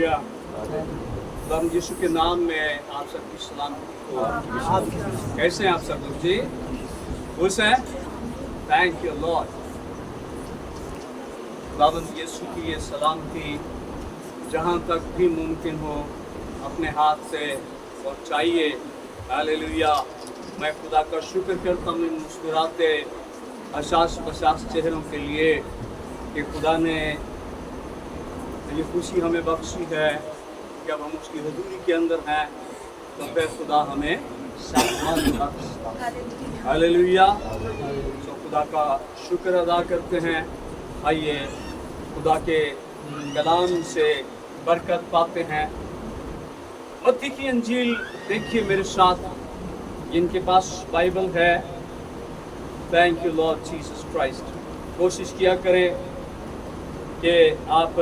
Hallelujah. खुदा यीशु के नाम में आप सबकी सलाम हो। कैसे हैं आप सब लोग जी? खुश हैं? Thank you Lord. खुदावंद यीशु की ये सलामती जहाँ तक भी मुमकिन हो अपने हाथ से पहुँचाइए। हालेलुया। मैं खुदा का शुक्र करता हूँ मुस्कुराते अशास बशास चेहरों के लिए कि खुदा ने ये खुशी हमें बख्शी है। जब हम उसकी हुजूरी के अंदर हैं तो फिर खुदा हमें सम्मान बख्शता है। हालेलुया। तो खुदा का शुक्र अदा करते हैं। आइए खुदा के कलाम से बरकत पाते हैं। मत्ती की अंजील देखिए मेरे साथ, जिनके पास बाइबल है। Thank you Lord Jesus Christ. कोशिश किया करें कि आप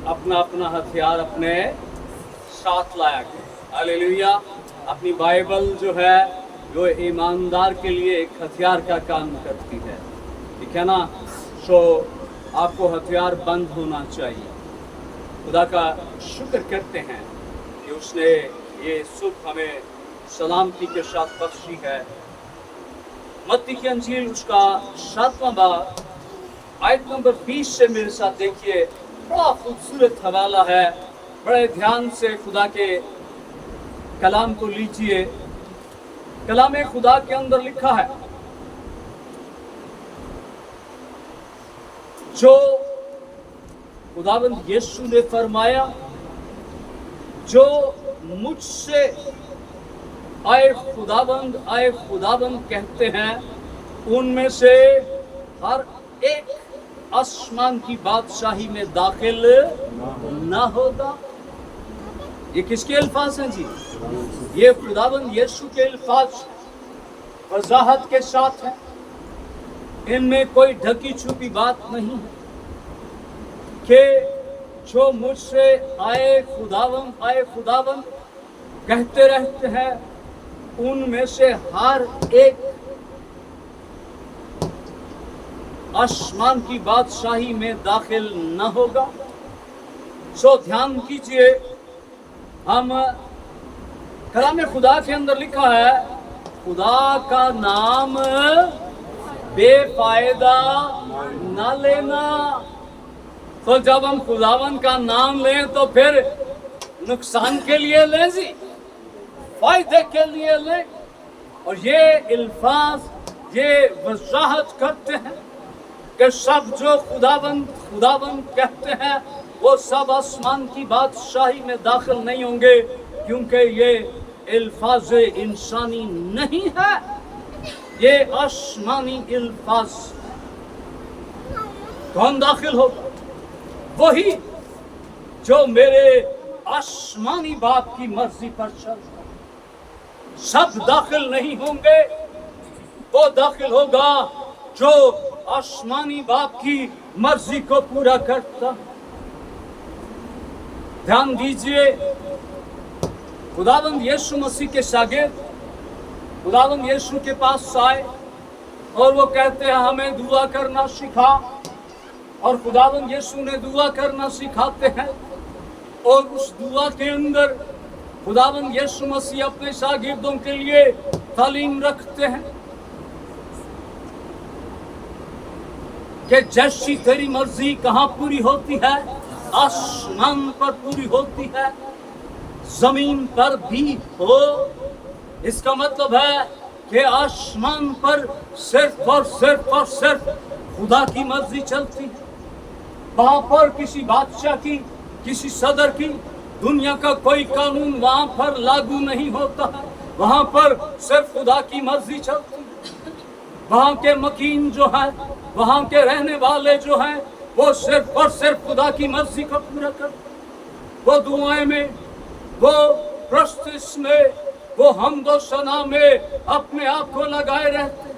अपना अपना हथियार अपने साथ लाया करें। हालेलुया। अपनी बाइबल जो है वो ईमानदार के लिए एक हथियार का काम करती है, ठीक है ना। सो आपको हथियार बंद होना चाहिए। खुदा का शुक्र करते हैं कि उसने ये सुबह हमें सलामती के साथ बख्शी है। मत्ती की अंजील उसका 7वां बाब आयत नंबर 20 से मेरे साथ देखिए। बड़ा खूबसूरत हवाला है। बड़े ध्यान से खुदा के कलाम को लीजिए। कलाम खुदा के अंदर लिखा है, जो खुदावंद यीशु ने फरमाया, जो मुझसे आए खुदावंद कहते हैं, उनमें से हर एक आसमान की बादशाही में दाखिल ना होगा। ये किसके अल्फाज हैं जी? ये खुदावंद यीशु के अल्फाज वजाहत के साथ है। इनमें कोई ढकी छुपी बात नहीं है कि जो मुझसे आए खुदावंद कहते रहते हैं, उनमें से हर एक आसमान की बादशाही में दाखिल न होगा। सो ध्यान कीजिए, हम कलाम खुदा के अंदर लिखा है, खुदा का नाम बेफायदा न लेना। तो जब हम खुदावन का नाम लें तो फिर नुकसान के लिए लें जी, फायदे के लिए लें। और ये अल्फाज ये वजाहत करते हैं कि सब जो खुदावंद कहते हैं वो सब आसमान की बादशाही में दाखिल नहीं होंगे, क्योंकि ये अल्फाज इंसानी नहीं है, ये आसमानी अल्फाज। कौन दाखिल होगा? वही जो मेरे आसमानी बाप की मर्जी पर चलता। सब दाखिल नहीं होंगे, वो दाखिल होगा जो आसमानी बाप की मर्जी को पूरा करता। ध्यान दीजिए, खुदावंद यीशु मसीह के शागिर्द खुदावंद यीशु के पास आए और वो कहते हैं हमें दुआ करना सिखा। और खुदावंद यीशु ने दुआ करना सिखाते हैं। और उस दुआ के अंदर खुदावंद यीशु मसीह अपने शागिर्दों के लिए तालीम रखते हैं कि जैसी तेरी मर्जी कहाँ पूरी होती है, आसमान पर पूरी होती है, जमीन पर भी हो। इसका मतलब है कि आसमान पर सिर्फ और सिर्फ खुदा की मर्जी चलती है। वहां पर किसी बादशाह की, किसी सदर की, दुनिया का कोई कानून वहां पर लागू नहीं होता है। वहां पर सिर्फ खुदा की मर्जी चलती है। वहां के मकीन जो है, वहां के रहने वाले जो हैं, वो सिर्फ और सिर्फ खुदा की मर्जी को पूरा करते। वो दुआएं में, वो प्रस्तुत में, वो हमदो सना में अपने आप को लगाए रहते,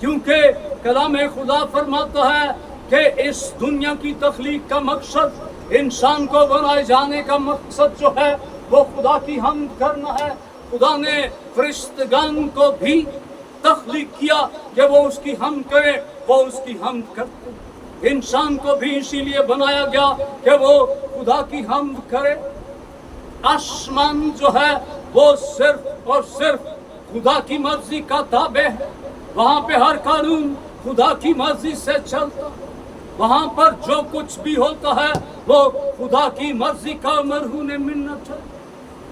क्योंकि कलाम खुदा फरमाता है कि इस दुनिया की तख्लीक का मकसद, इंसान को बनाए जाने का मकसद जो है वो खुदा की हमद करना है। खुदा ने फरिश्तगान को भी तख्लीक किया कि वो उसकी हमद करें, वो उसकी हमद करते। इंसान को भी इसीलिए बनाया गया कि वो खुदा की हम्द करे। आसमान जो है वो सिर्फ और सिर्फ खुदा की मर्जी का ताबे है। वहां पे हर कानून खुदा की मर्जी से चलता, वहां पर जो कुछ भी होता है वो खुदा की मर्जी का मरहून मिन्नत है।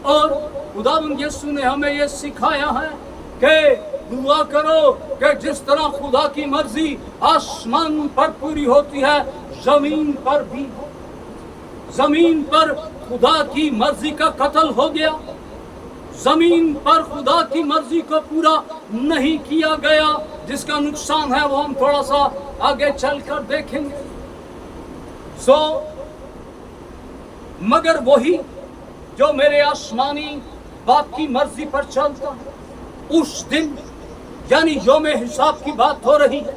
और खुदावंद यीशु ने हमें ये सिखाया है कि दुआ करो कि जिस तरह खुदा की मर्जी आसमान पर पूरी होती है, जमीन पर भी हो। जमीन पर खुदा की मर्जी का कत्ल हो गया, जमीन पर खुदा की मर्जी को पूरा नहीं किया गया, जिसका नुकसान है वो हम थोड़ा सा आगे चलकर देखेंगे। मगर वही जो मेरे आसमानी बाप की मर्जी पर चलता है, उस दिन यानी यौम हिसाब की बात हो रही है,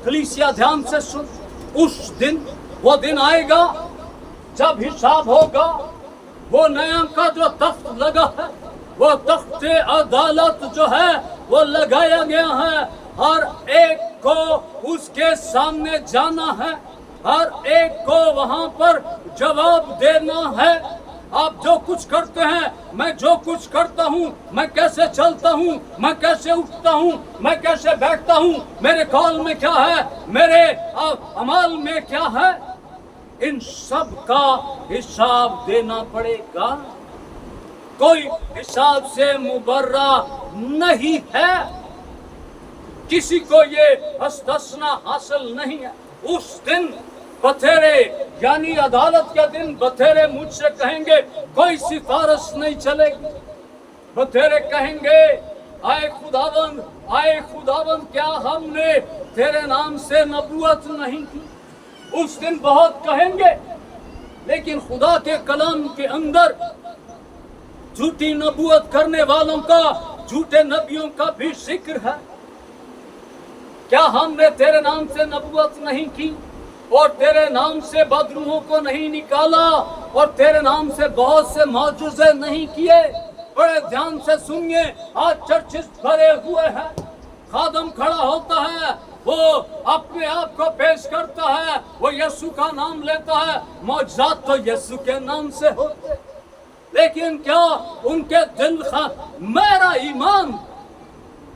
कलीसिया ध्यान से सुन, उस दिन वो दिन आएगा जब हिसाब होगा। वो नया का जो तख्त लगा है, वो तख्त अदालत जो है वो लगाया गया है। हर एक को उसके सामने जाना है, हर एक को वहां पर जवाब देना है। आप जो कुछ करते हैं, मैं जो कुछ करता हूँ, मैं कैसे चलता हूँ, मैं कैसे उठता हूँ, मैं कैसे बैठता हूँ, मेरे कौल में क्या है, मेरे अमाल में क्या है, इन सब का हिसाब देना पड़ेगा। कोई हिसाब से मुबर्रा नहीं है, किसी को ये हस्तसना हासिल नहीं है। उस दिन बथेरे यानी अदालत के दिन बथेरे मुझसे कहेंगे कोई सिफारिश नहीं चलेगी। बथेरे कहेंगे आए खुदावंद क्या हमने तेरे नाम से नबूवत नहीं की। उस दिन बहुत कहेंगे, लेकिन खुदा के कलाम के अंदर झूठी नबूवत करने वालों का, झूठे नबियों का भी जिक्र है। क्या हमने तेरे नाम से नबूवत नहीं की और तेरे नाम से बदरूहों को नहीं निकाला और तेरे नाम से बहुत से मौजूज़े नहीं किए? बड़े ध्यान से सुनिए, आज चर्चिस भरे हुए हैं, खादम खड़ा होता है, वो अपने आप को पेश करता है, वो यीशु का नाम लेता है, मौजूज़ात तो यीशु के नाम से होते, लेकिन क्या उनके दिल का मेरा ईमान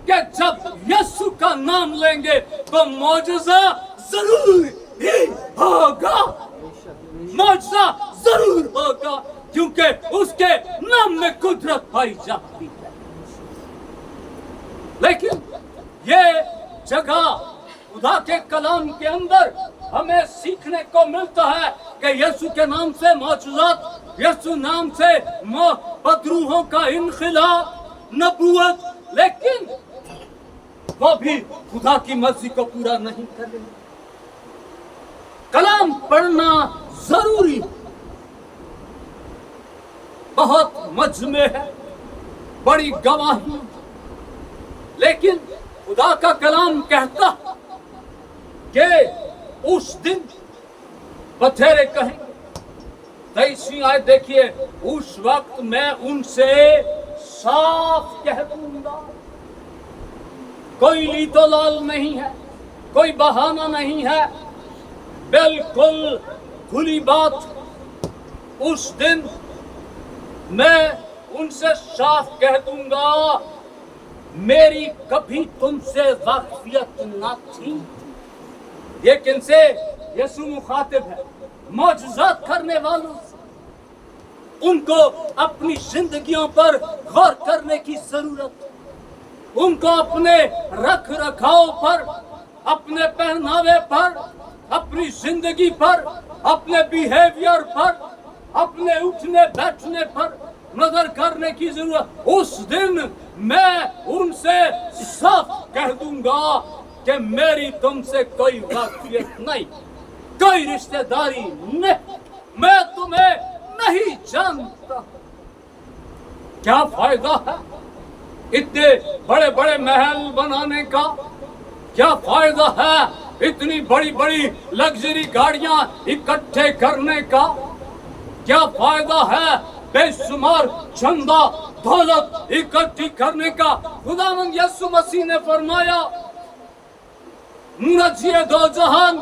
कि जब यीशु का नाम लेंगे तो मौजूज़ा जरूर ही होगा, मौजूज़ा जरूर होगा, क्योंकि उसके नाम में कुदरत पाई जाती है। लेकिन ये जगह खुदा के कलाम के अंदर हमें सीखने को मिलता है कि यीशु के नाम से मौजूज़ात, यीशु नाम से बदरूहों का इनखिलाफ, नबूवत, लेकिन वो भी खुदा की मर्जी को पूरा नहीं करेंगे। कलाम पढ़ना जरूरी, बहुत मजमे है, बड़ी गवाही, लेकिन खुदा का कलाम कहता कि उस दिन बथेरे कहेंगे। 23वीं आयत देखिए, उस वक्त मैं उनसे साफ कह दूंगा। कोई लीतो लाल नहीं है, कोई बहाना नहीं है, बिल्कुल खुली बात। उस दिन मैं उनसे साफ कह दूंगा, मेरी कभी तुमसे वाकफियत न थी। ये किनसे? यीशु मुखातिब है मौजूज़ात करने वालों से। उनको अपनी जिंदगियों पर गौर करने की जरूरत है, उनको अपने रख रखाव पर, अपने पहनावे पर, अपनी जिंदगी पर, अपने बिहेवियर पर, अपने उठने बैठने पर नजर करने की जरूरत। उस दिन मैं उनसे साफ कह दूंगा कि मेरी तुमसे कोई वाकफियत नहीं, कोई रिश्तेदारी नहीं, मैं तुम्हें नहीं जानता। क्या फायदा है इतने बड़े बड़े महल बनाने का? क्या फायदा है इतनी बड़ी बड़ी लग्जरी गाड़ियां इकट्ठे करने का? क्या फायदा है बेशुमार चंदा दौलत इकट्ठी करने का? खुदावंद यीशु मसीह ने फरमाया, मुनज्जिए दो जहान,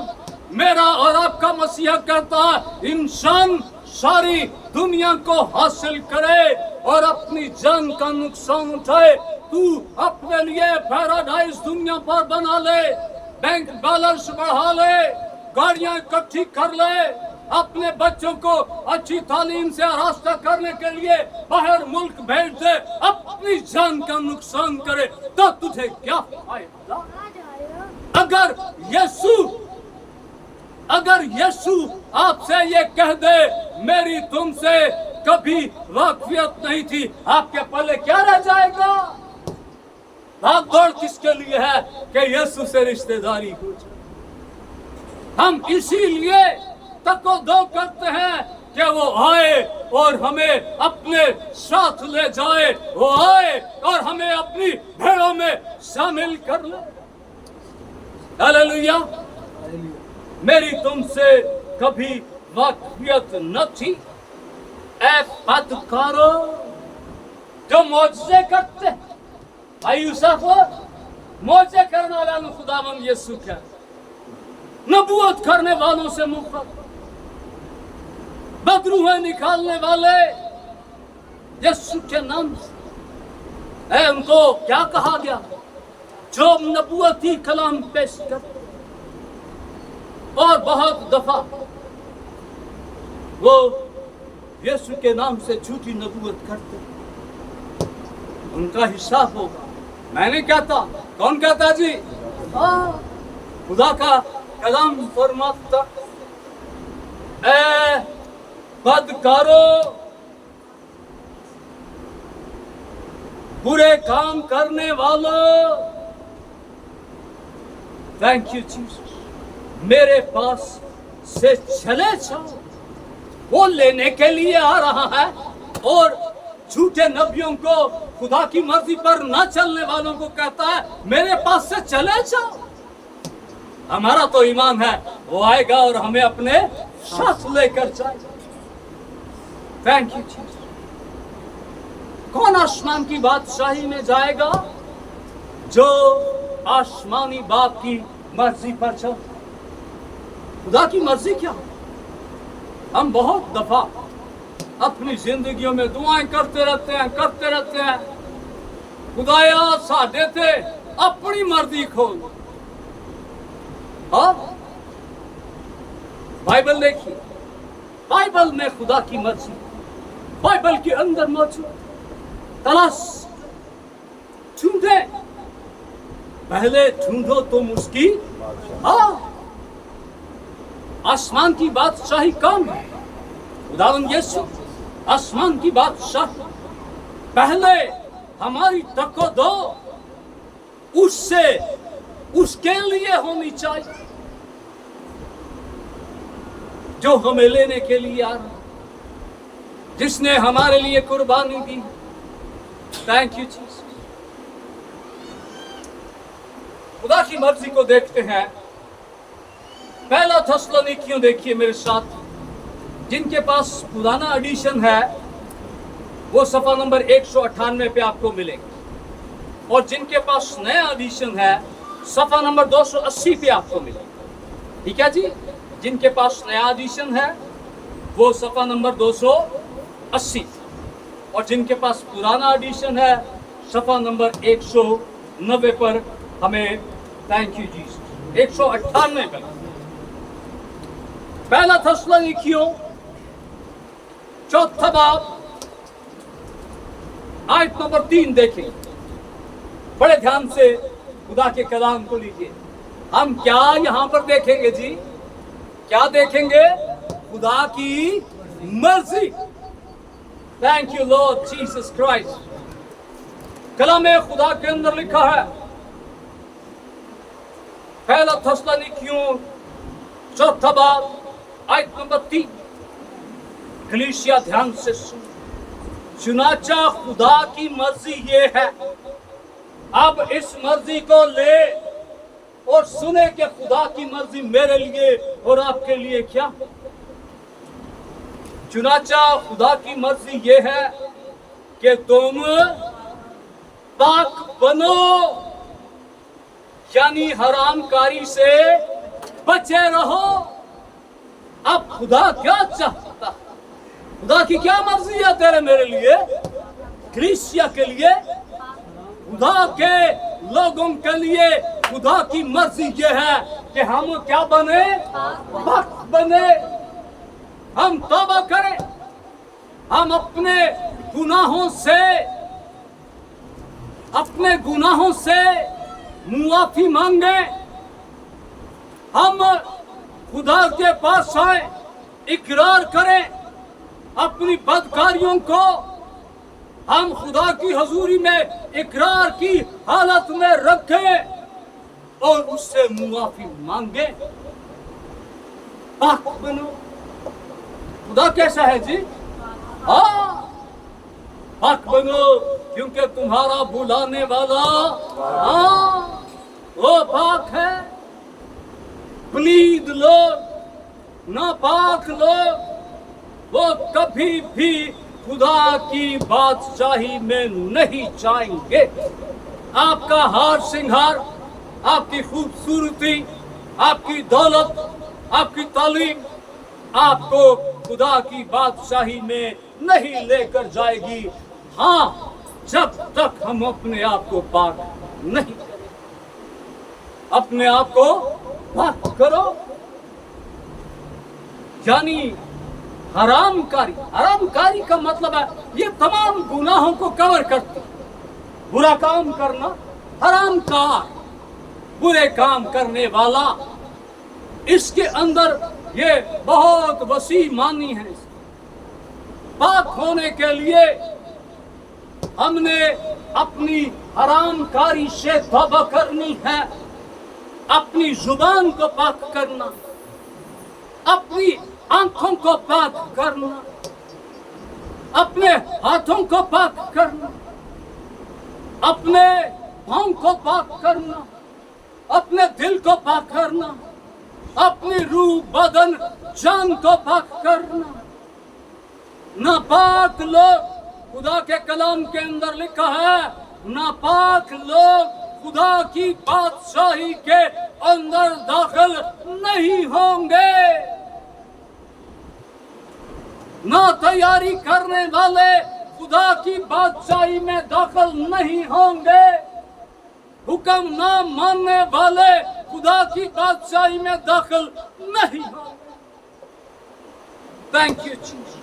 मेरा और आपका मसीहा कहता है इंसान सारी दुनिया को हासिल करे और अपनी जान का नुकसान उठाए। तू अपने लिए पैराडाइज दुनिया पर बना ले, बैंक बैलेंस बढ़ा ले, गाड़ियां इकट्ठी कर ले, अपने बच्चों को अच्छी तालीम से रास्ता करने के लिए बाहर मुल्क भेज दे, अपनी जान का नुकसान करे तो तुझे क्या फायदा? अगर यीशु आपसे ये कह दे मेरी तुमसे कभी वाकफियत नहीं थी, आपके पल्ले क्या रह जाएगा? भाग दौड़ किसके लिए है कि यीशु से रिश्तेदारी हो जाए। हम इसीलिए तको दो करते हैं कि वो आए और हमें अपने साथ ले जाए, वो आए और हमें अपनी भेड़ों में शामिल कर ले। हालेलुया। मेरी तुमसे कभी वाकफियत न थी। ऐ बदकारो जो मौजज़े करते, भाई यूसुफ मौजज़े करने वाला खुदावंद यीशु क्या, नबूवत करने वालों से मुफत, बदरूहें निकालने वाले यीशु के नाम से उनको क्या कहा गया? जो नबूवती कलाम पेश करते और बहुत दफा वो यीशु के नाम से झूठी नबूवत करते, उनका हिसाब होगा। मैंने कहता, कौन कहता जी? खुदा का कलाम फरमाता, ऐ बदकारो बुरे काम करने वालों, थैंक यू जीसस, मेरे पास से चले जाओ। वो लेने के लिए आ रहा है और झूठे नबियों को, खुदा की मर्जी पर न चलने वालों को कहता है मेरे पास से चले जाओ। हमारा तो ईमान है वो आएगा और हमें अपने साथ लेकर जाएगा। Thank you Jesus. कौन आसमान की बादशाही में जाएगा? जो आसमानी बाप की मर्जी पर चल। खुदा की मर्जी क्या? हम बहुत दफा अपनी जिंदगियों में दुआएं करते रहते हैं खुदाया साडे ते अपनी मर्जी खोल। हाँ, बाइबल देखिए, बाइबल में खुदा की मर्जी बाइबल के अंदर मौजूद। तलाश ढूंढे, पहले ढूंढो तुम उसकी। हाँ, आसमान की बादशाही कौन है? खुदावंद यीशु आसमान की बादशाह। पहले हमारी तको दो उससे, उसके लिए होनी चाहिए जो हमें लेने के लिए आ रहा, जिसने हमारे लिए कुर्बानी दी। Thank you Jesus. खुदा की मर्जी को देखते हैं। पहला थेसलोनिकियों देखिए मेरे साथ, जिनके पास पुराना एडिशन है वो सफा नंबर 198 पे आपको मिलेगा, और जिनके पास नया एडिशन है सफा नंबर 280 पे आपको मिलेगा। ठीक है जी, जिनके पास नया एडिशन है वो सफा नंबर 280, और जिनके पास पुराना एडिशन है सफा नंबर 190 पर हमें, थैंक यू जीसस, 198 पर। पहला थेसलोनिकियों चौथा बाब आयत नंबर 3 देखें। बड़े ध्यान से खुदा के कलाम को लीजिए। हम क्या यहां पर देखेंगे जी? क्या देखेंगे? खुदा की मर्जी। Thank you Lord Jesus Christ. कलाम खुदा के अंदर लिखा है, पहला थेसलोनिकियों चौथा बाब आयत नंबर 3। कलीसिया ध्यान से सुन। चुनाचा खुदा की मर्जी ये है। अब इस मर्जी को ले और सुने कि खुदा की मर्जी मेरे लिए और आपके लिए क्या। चुनाचा खुदा की मर्जी ये है कि तुम पाक बनो, यानी हरामकारी से बचे रहो। अब खुदा क्या चाहता है? खुदा की क्या मर्जी है तेरे मेरे लिए, क्रिस्टिया के लिए, खुदा के लोगों के लिए? खुदा की मर्जी ये है कि हम क्या बने? भक्त बने। हम तौबा करें, हम अपने गुनाहों से मुआफी मांगे, हम खुदा के पास आए, इकरार करें अपनी बदकारियों को, हम खुदा की हजूरी में इकरार की हालत में रखें और उससे मुआफी मांगे। पाक बनो। खुदा कैसा है जी? हाँ, पाक बनो, क्योंकि तुम्हारा बुलाने वाला हाँ वो पाक है। प्लीद लोग, नापाक लोग, वो कभी भी खुदा की बादशाही में नहीं जाएंगे। आपका हार श्रृंगार, आपकी खूबसूरती, आपकी दौलत, आपकी तालीम आपको खुदा की बादशाही में नहीं लेकर जाएगी, हाँ, जब तक हम अपने आप को पाक नहीं करें। अपने आप को पाक करो, यानी हरामकारी का मतलब है ये तमाम गुनाहों को कवर करती। बुरा काम करना, हरामकार, बुरे काम करने वाला, इसके अंदर ये बहुत वसी मानी है। पाक होने के लिए हमने अपनी हरामकारी से तौबा करनी है, अपनी जुबान को पाक करना, अपनी आंखों को पाक करना, अपने हाथों को पाक करना, अपने पाँव को पाक करना, अपने दिल को पाक करना, अपनी रूह, बदन, जान को पाक करना। नापाक लोग, खुदा के कलाम के अंदर लिखा है, नापाक लोग खुदा की बादशाही के अंदर दाखिल नहीं होंगे। ना तैयारी करने वाले खुदा की बादशाही में दाखिल नहीं होंगे। हुक्म ना मानने वाले खुदा की बादशाही में दाखिल नहीं होंगे। Thank you Jesus.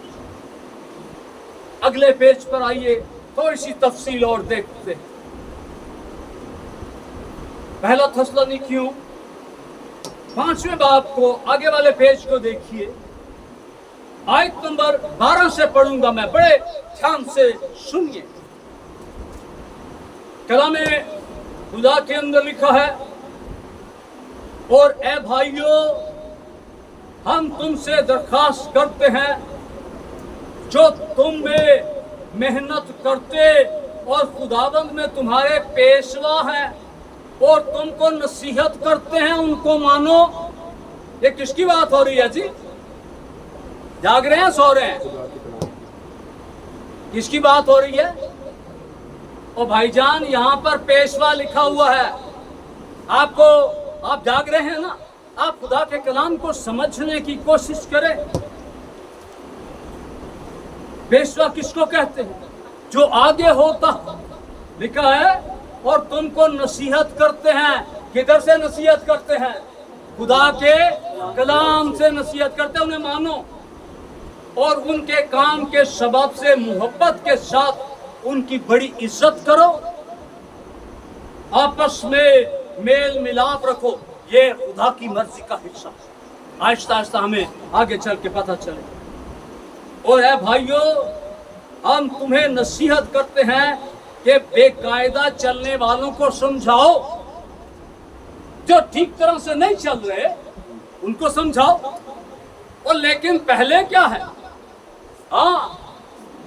अगले पेज पर आइए, थोड़ी सी तफसील और देखते हैं। पहला थस्सलुनीकियों 5वें बाब को, आगे वाले पेज को देखिए, आयत नंबर 12 से पढ़ूंगा मैं, बड़े ध्यान से सुनिए। कलामे खुदा के अंदर लिखा है, और ए भाइयों, हम तुमसे दरखास्त करते हैं, जो तुम में मेहनत करते और खुदाबंद में तुम्हारे पेशवा हैं और तुमको नसीहत करते हैं, उनको मानो। ये किसकी बात हो रही है जी? जाग रहे हैं, सो रहे हैं? किसकी बात हो रही है? ओ भाईजान, यहाँ पर पेशवा लिखा हुआ है। आप जाग रहे हैं ना? आप खुदा के कलाम को समझने की कोशिश करें। पेशवा किसको कहते हैं? जो आगे होता, लिखा है, और तुमको नसीहत करते हैं। किधर से नसीहत करते हैं? खुदा के कलाम से नसीहत करते हैं। उन्हें मानो और उनके काम के सबब से मोहब्बत के साथ उनकी बड़ी इज्जत करो। आपस में मेल मिलाप रखो। ये खुदा की मर्जी का हिस्सा। आहिस्ता आहिस्ता हमें आगे चल के पता चले। और है भाइयों, हम तुम्हें नसीहत करते हैं कि बेकायदा चलने वालों को समझाओ। जो ठीक तरह से नहीं चल रहे उनको समझाओ। और लेकिन पहले क्या है? हाँ,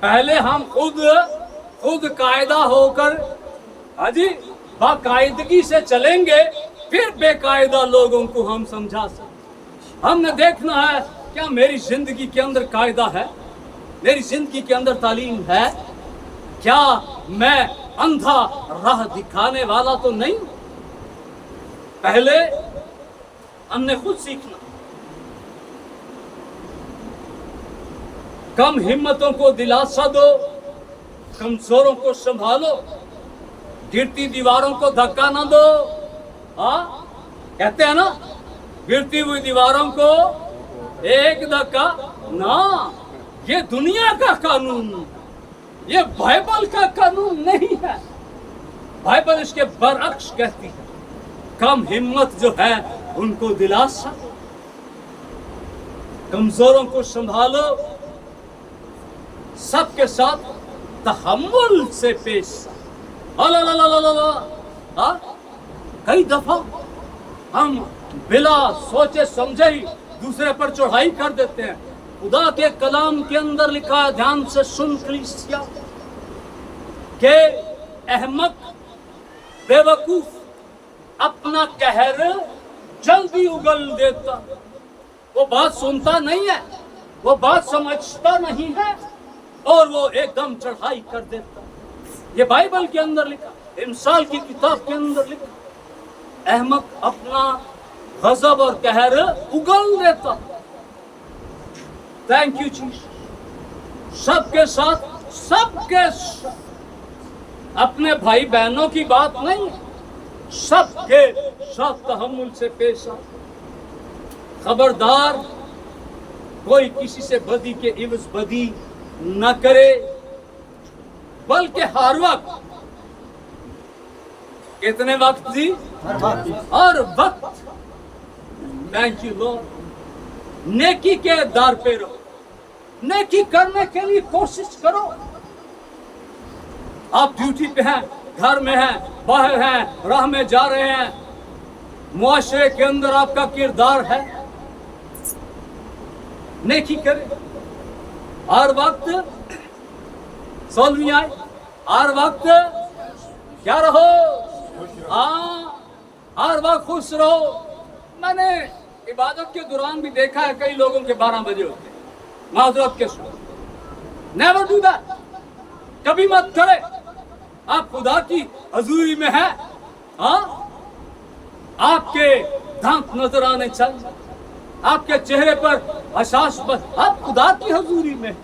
पहले हम खुद कायदा होकर, हाजी, बाकायदगी से चलेंगे, फिर बेकायदा लोगों को हम समझा सकते। हमने देखना है क्या मेरी जिंदगी के अंदर कायदा है, मेरी जिंदगी के अंदर तालीम है, क्या मैं अंधा राह दिखाने वाला तो नहीं? पहले हमने खुद सीखना। कम हिम्मतों को दिलासा दो, कमजोरों को संभालो, गिरती दीवारों को धक्का ना दो। हाँ, कहते हैं ना, गिरती हुई दीवारों को एक धक्का ना। ये दुनिया का कानून, ये बाइबल का कानून नहीं है। बाइबल इसके बरअक्स कहती है, कम हिम्मत जो है उनको दिलासा, कमजोरों को संभालो, सबके साथ तहम्मुल से पेश। कई दफा हम बिला सोचे समझे ही दूसरे पर चढ़ाई कर देते हैं। खुदा के कलाम के अंदर लिखा है, ध्यान से सुन कलीसिया, के अहमक बेवकूफ अपना कहर जल्दी उगल देता। वो बात सुनता नहीं है, वो बात समझता नहीं है, और वो एकदम चढ़ाई कर देता। ये बाइबल के अंदर लिखा, इमसाल की किताब के अंदर लिखा, अहमक अपना गजब और कहर उगल देता। Thank you Jesus. सबके साथ अपने भाई बहनों की बात नहीं, सबके साथ तहम्मुल से पेश आ। खबरदार, कोई किसी से बदी के इवज बदी न करे, बल्कि हर वक्त, कितने वक्त जी? हर वक्त। Thank you Lord. नेकी के दार पे रहो, नेकी करने के लिए कोशिश करो। आप ड्यूटी पे हैं, घर में हैं, बाहर हैं, राह में जा रहे हैं, मुआशरे के अंदर आपका किरदार है, नेकी करें। हर वक्त सोलवी आए, हर वक्त क्या रहो? हाँ, हर वक्त खुश रहो। मैंने इबादत के दौरान भी देखा है, कई लोगों के 12 बजे होते हैं, माजरत के साथ। नेवर डू दैट, कभी मत करे। आप खुदा की हजूरी में हैं, हाँ, आपके दांत नजर आने चाहिए, आपके चेहरे पर हसास आप खुदा की हजूरी में,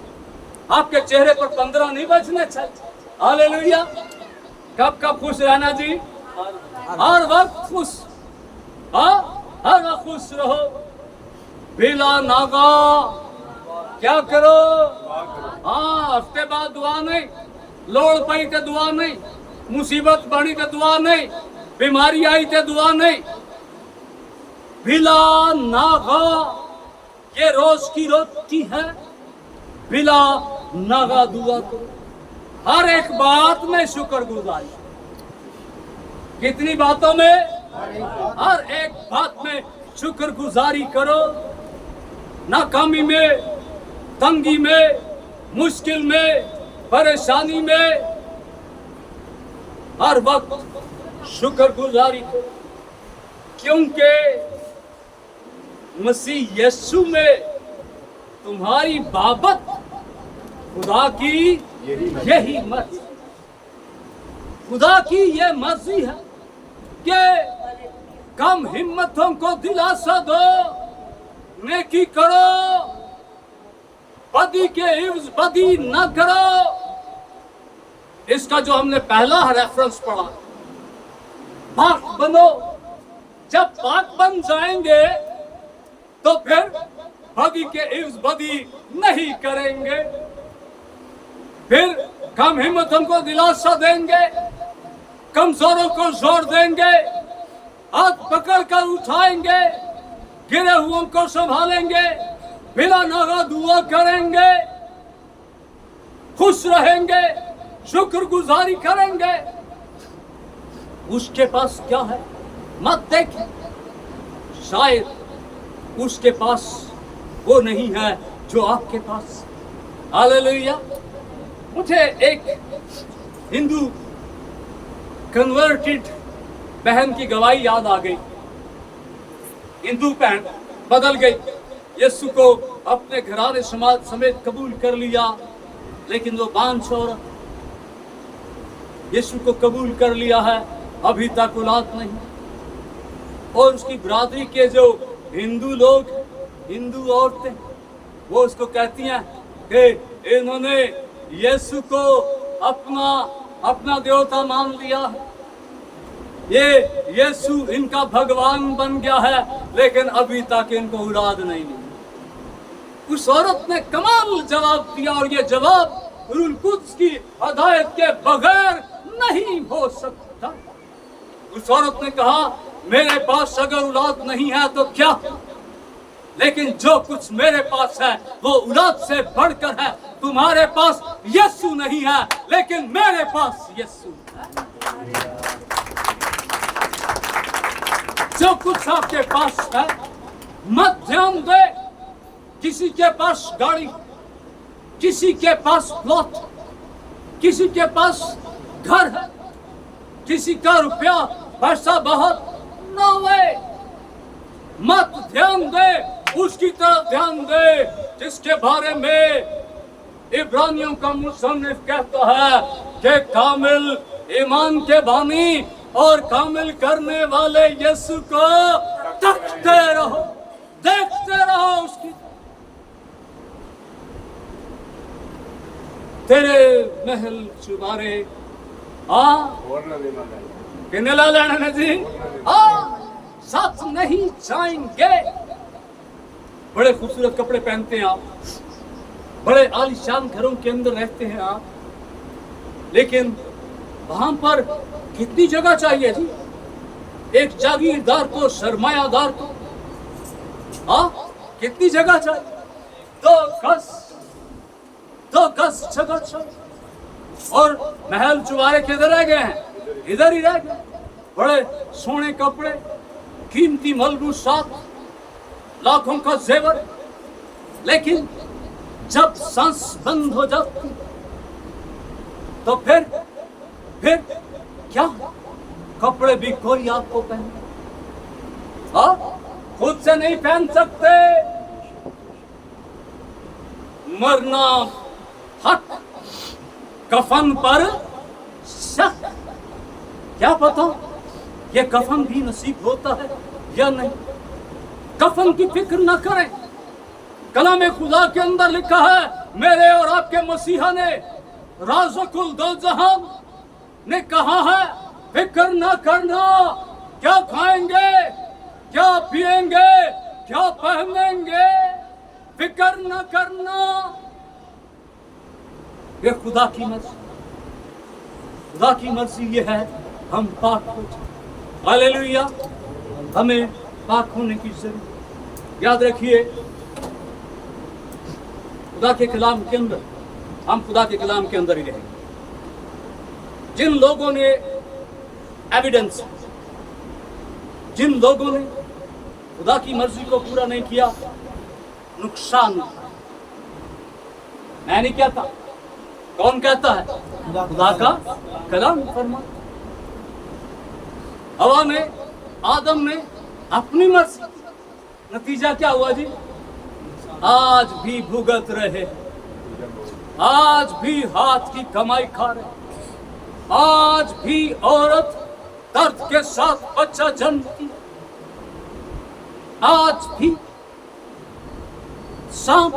आपके चेहरे पर 15 नहीं बजने चाहिए। हालेलुया। कब कब खुश रहना जी? हर वक्त खुश। हाँ, हर वक्त खुश रहो। बिला नागा क्या करो? हाँ, हफ्ते बाद दुआ नहीं, लोड़ पई ते दुआ नहीं, मुसीबत बनी ते दुआ नहीं, बीमारी आई ते दुआ नहीं। बिला नागा, ये रोज की रोटी है। बिला नागा दुआ करो, हर एक बात में शुक्रगुजारी। कितनी बातों में? हर एक बात में शुक्रगुजारी करो। नाकामी में, तंगी में, मुश्किल में, परेशानी में, हर वक्त शुक्रगुजारी करो, क्योंकि मसीह यीशु में तुम्हारी बाबत खुदा की यही मर्जी, खुदा की ये मर्जी है कि कम हिम्मतों को दिलासा दो, नेकी करो, बदी के इव्ज बदी न करो। इसका जो हमने पहला रेफरेंस पढ़ा, पाक बनो। जब पाक बन जाएंगे तो फिर बदी के इव्ज बदी नहीं करेंगे, फिर कम हिम्मतों को दिलासा देंगे, कमजोरों को जोर देंगे, हाथ पकड़ कर उठाएंगे, गिरे हुओं को संभालेंगे, बिला नागा दुआ करेंगे, खुश रहेंगे, शुक्रगुजारी करेंगे। उसके पास क्या है मत देखें, शायद उसके पास वो नहीं है जो आपके पास। हालेलुया। मुझे एक हिंदू कन्वर्टेड बहन की गवाही याद आ गई। हिंदू बहन बदल गई, यीशु को अपने घराने समाज समेत कबूल कर लिया, लेकिन वो बांझ औरत यीशु को कबूल कर लिया है, अभी तक औलाद नहीं। और उसकी बरादरी के जो हिंदू लोग, हिंदू औरतें, वो उसको कहती हैं कि इन्होंने यीशु को अपना देवता मान लिया है, ये यीशु इनका भगवान बन गया है, लेकिन अभी तक इनको औलाद नहीं मिली। उस औरत ने कमाल जवाब दिया, और ये जवाब रूहुल कुद्स की हदायत के बगैर नहीं हो सकता। उस औरत ने कहा, मेरे पास अगर औलाद नहीं है तो क्या, लेकिन जो कुछ मेरे पास है वो औलाद से बढ़कर है। तुम्हारे पास यीशु नहीं है, लेकिन मेरे पास यीशु है। जो कुछ आपके पास है, मत ध्यान दे किसी के पास गाड़ी, किसी के पास प्लॉट, किसी के पास घर है, किसी का रुपया पैसा बहुत, नो वे। मत ध्यान दे उसकी तरफ ध्यान दे जिसके बारे में इब्रानियों का मुसन्निफ कहता है कि कामिल ईमान के बानी और कामिल करने वाले यीशु को तकते रहो, देखते रहो उसकी। तेरे महल चुबारे किन्ने ला लेना जी, साथ नहीं जाएंगे। बड़े खूबसूरत कपड़े पहनते हैं आप, बड़े आलीशान घरों के अंदर रहते हैं आप, लेकिन वहां पर कितनी जगह चाहिए जी एक जागीरदार को, सरमायादार को? कितनी जगह चाहिए? 2 गज जगह चाहिए। और महल चुबारे किधर रह गए हैं? इधर ही रह गए। बड़े सोने कपड़े, कीमती मलबूसात, लाखों का जेवर, लेकिन जब सांस बंद हो जाती तो फिर क्या? कपड़े भी कोई आपको पहने, खुद से नहीं पहन सकते। मरना हक, कफन पर शक। क्या पता ये कफन भी नसीब होता है या नहीं। कफन की फिक्र न करें। कलाम खुदा के अंदर लिखा है, मेरे और आपके मसीहा ने, राज़कुल दो जहान ने कहा है, फिक्र न करना क्या खाएंगे, क्या पिएंगे, क्या पहनेंगे, फिक्र न करना। ये खुदा की मर्जी, खुदा की मर्जी ये है हम पाक हो जाए। हालेलुया, हमें पाक होने की जरूरत। याद रखिए, खुदा के कलाम के अंदर, हम खुदा के कलाम के अंदर ही रहेंगे। जिन लोगों ने एविडेंस, जिन लोगों ने खुदा की मर्जी को पूरा नहीं किया, नुकसान। मैं नहीं कहता, कौन कहता है? खुदा का कलाम फरमा। हवा ने, आदम ने अपनी मर्जी, नतीजा क्या हुआ जी? आज भी भुगत रहे, आज भी हाथ की कमाई खा रहे, आज भी औरत दर्द के साथ बच्चा जन्मती, आज भी सांप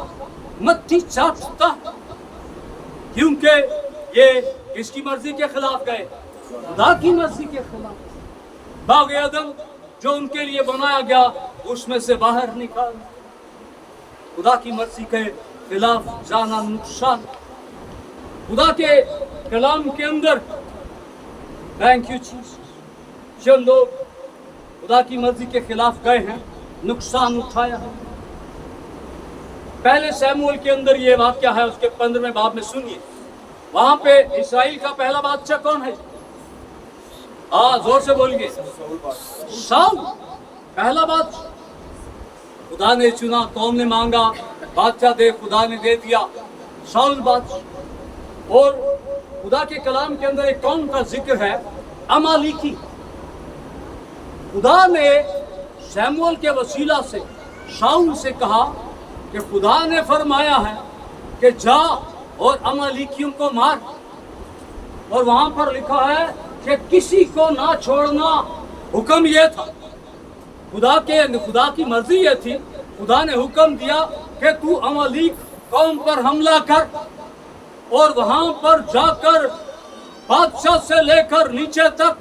मट्टी चाटता, क्योंकि ये किसकी मर्जी के खिलाफ गए? खुदा की मर्जी के खिलाफ। बाग़ अदन जो उनके लिए बनाया गया, उसमें से बाहर निकाल। खुदा की मर्जी के खिलाफ जाना नुकसान। खुदा के कलाम के अंदर, थैंक यू जीसस, जो लोग खुदा की मर्जी के खिलाफ गए हैं, नुकसान उठाया है। पहले शमूएल के अंदर ये वाक्य है, उसके 15वें बाब में सुनिए। वहां पे इस्राएल का पहला बादशाह कौन है? जोर से बोलिए। शाऊल पहला बादशाह। खुदा ने चुना, कौम ने मांगा, बादशाह दे, खुदा ने दे दिया, शाऊल बादशाह। और खुदा के कलाम के अंदर एक कौम का जिक्र है, अमालेकी। खुदा ने शमूएल के वसीला से शाऊल से कहा कि खुदा ने फरमाया है कि जा और अमालेकियों को मार। और वहां पर लिखा है कि किसी को ना छोड़ना, हुक्म यह था। खुदा की मर्जी ये थी, खुदा ने हुक्म दिया कि तू अमालेक कौम पर हमला कर और वहां पर जाकर बादशाह से लेकर नीचे तक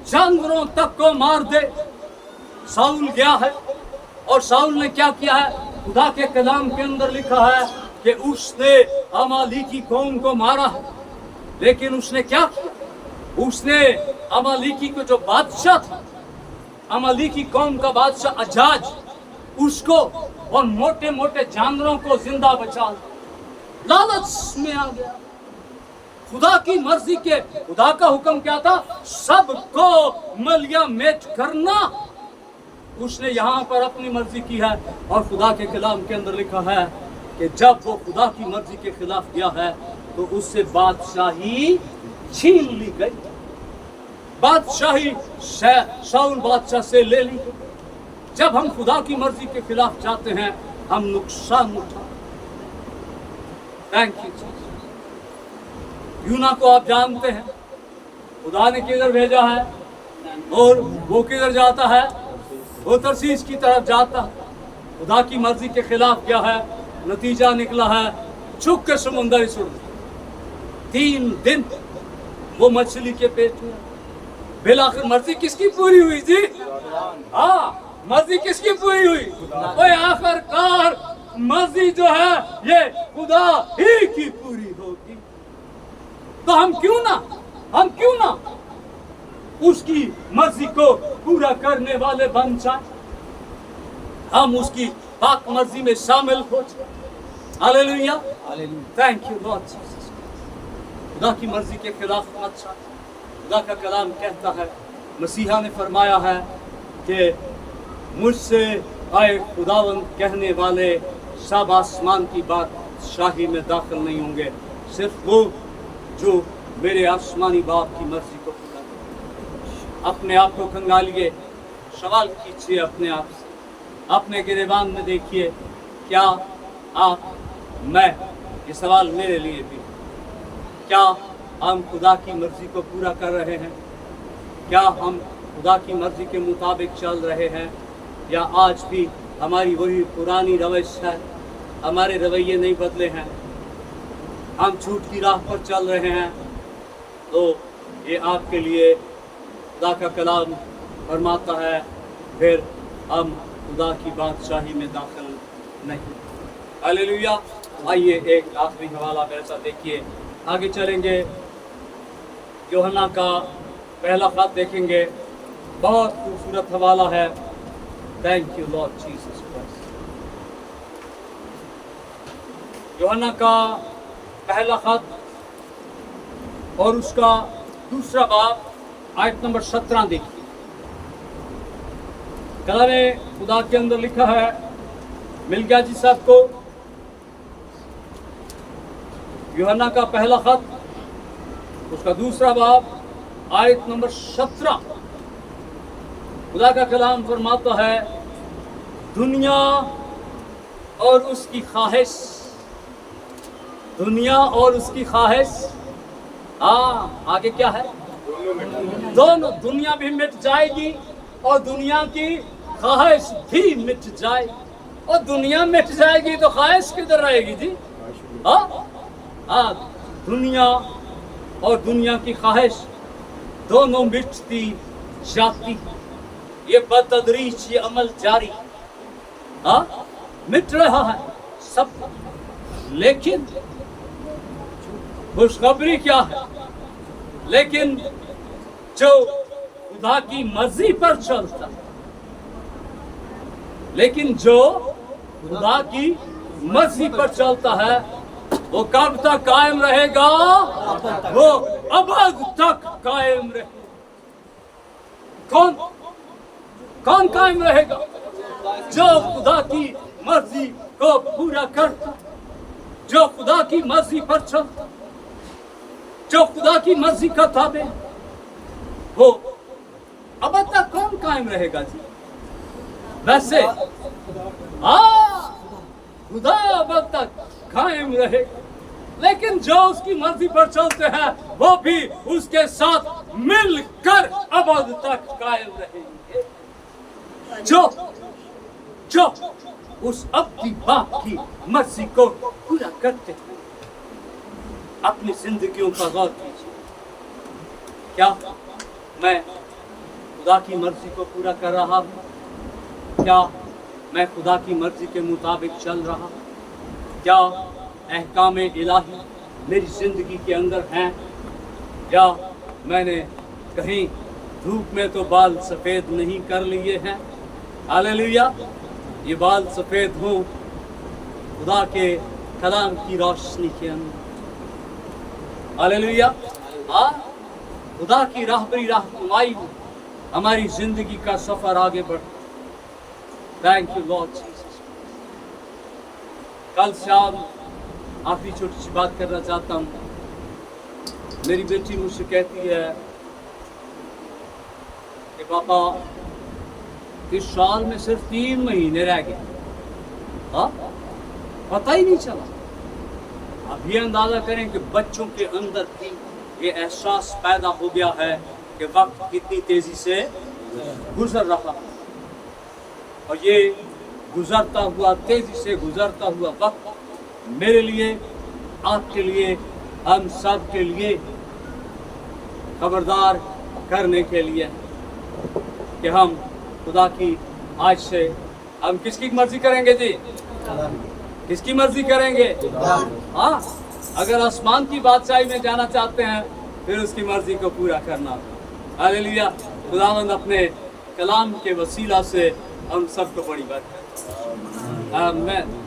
जानवरों तक को मार दे। साउल गया है और साउल ने क्या किया है, खुदा के कलाम के अंदर लिखा है कि उसने अमालेकी कौम को मारा है। लेकिन उसने क्या किया, उसने अमालेकी को जो बादशाह था, अमालेकी कौम का बादशाह अजाज, उसको और मोटे मोटे जानवरों को जिंदा बचा लिया। लालच में आ गया। खुदा की मर्जी के, खुदा का हुक्म क्या था, सबको मलिया मेट करना। उसने यहाँ पर अपनी मर्जी की है और खुदा के कलाम के अंदर लिखा है कि जब वो खुदा की मर्जी के खिलाफ गया है तो उससे बादशाही छीन ली गई, बादशाही शाऊल बादशाह से ले ली गई। जब हम खुदा की मर्जी के खिलाफ जाते हैं हम नुकसान उठा। Thank you. यूना को आप जानते हैं, खुदा ने किधर भेजा है और वो किधर जाता है, वो तरसीस की तरफ जाता है। खुदा की मर्जी के खिलाफ क्या है, नतीजा निकला है चुप के समुंदर सुड़। 3 दिन वो मछली के पेट में। बिल आखिर मर्जी किसकी पूरी हुई जी? हाँ, मर्जी किसकी पूरी हुई? ओए आखिरकार मर्जी जो है ये खुदा ही की पूरी होगी। तो हम क्यों ना उसकी मर्जी को पूरा करने वाले बन जाए, हम उसकी पाक मर्जी में शामिल हो जाए। Hallelujah, thank you Lord Jesus. खुदा की मर्जी के खिलाफ मत जाए। खुदा का कलाम कहता है, मसीहा ने फरमाया है कि मुझसे आए खुदावंद कहने वाले सब आसमान की बादशाही में दाखिल नहीं होंगे, सिर्फ वो जो मेरे आसमानी बाप की मर्जी को पूरा करे। अपने आप को खंगालिए, सवाल कीजिए अपने आप से, अपने गिरेबान में देखिए, क्या आप, मैं, ये सवाल मेरे लिए भी, क्या हम खुदा की मर्जी को पूरा कर रहे हैं? क्या हम खुदा की मर्जी के मुताबिक चल रहे हैं, या आज भी हमारी वही पुरानी रवैश है, हमारे रवैये नहीं बदले हैं, हम झूठ की राह पर चल रहे हैं? तो ये आपके लिए खुदा का कलाम फरमाता है, फिर हम खुदा की बादशाही में दाखिल नहीं। हालेलुया। आइए एक आखिरी हवाला मेरे साथ देखिए, आगे चलेंगे। यूहन्ना का पहला खत देखेंगे, बहुत खूबसूरत हवाला है। Thank you Lord Jesus Christ. यूहन्ना का पहला खत और उसका दूसरा बाब, आयत नंबर 17 देखिए। कलामे खुदा के अंदर लिखा है, मिल गया जी सबको? यूहन्ना का पहला खत, उसका दूसरा बाब, आयत नंबर 17। खुदा का कलाम फरमाता है, दुनिया और उसकी ख्वाहिश, दुनिया और उसकी ख्वाहिश, आगे क्या है? दोनों, दुनिया भी मिट जाएगी और दुनिया की ख्वाहिश भी मिट जाए। और दुनिया मिट जाएगी तो ख्वाहिश किधर रहेगी जी? दुनिया और दुनिया की ख्वाहिश दोनों मिटती जाती। ये बतदरीज ये अमल जारी मिट रहा है सब। लेकिन खुशखबरी क्या है? लेकिन जो खुदा की मर्जी पर चलता, लेकिन जो खुदा की मर्जी पर चलता है वो कब तक कायम रहेगा? वो अबद तक कायम रहे। कौन कायम रहेगा? जो खुदा की मर्जी को पूरा करता, जो खुदा की मर्जी पर चलता, जो खुदा की मर्जी का ताबे, वो अब तक कौन कायम रहेगा जी? वैसे खुदा अब तक कायम रहे, लेकिन जो उसकी मर्जी पर चलते हैं वो भी उसके साथ मिलकर अब तक कायम रहेंगे। जो उस अपनी बाप की मर्जी को पूरा करते हैं। अपनी जिंदगियों पर गौर कीजिए, क्या मैं खुदा की मर्जी को पूरा कर रहा हूँ? क्या मैं खुदा की मर्जी के मुताबिक चल रहा हूँ? क्या अहकाम इलाही मेरी जिंदगी के अंदर हैं? या मैंने कहीं धूप में तो बाल सफ़ेद नहीं कर लिए हैं? हालेलुया, ये बाल सफ़ेद हों खुदा के कलाम की रोशनी के अंदर। हालेलुया, हाँ, खुदा की राहबरी रहनुमाई में हमारी जिंदगी का सफर आगे बढ़। Thank you Lord Jesus. कल शाम आखिरी छोटी सी बात करना चाहता हूँ। मेरी बेटी मुझसे कहती है कि पापा इस साल में सिर्फ 3 महीने रह गए, हाँ, पता ही नहीं चला। अब ये अंदाजा करें कि बच्चों के अंदर भी ये एहसास पैदा हो गया है कि वक्त कितनी तेजी से गुजर रहा है, और ये गुजरता हुआ, तेजी से गुजरता हुआ वक्त मेरे लिए, आपके लिए, हम सब के लिए खबरदार करने के लिए कि हम खुदा की आज से हम किसकी मर्जी करेंगे जी? किसकी मर्जी करेंगे? हाँ, अगर आसमान की बादशाही में जाना चाहते हैं फिर उसकी मर्जी को पूरा करना। हालेलुया, खुदावंद अपने कलाम के वसीला से हम सबको बड़ी बात करते हैं। आमीन।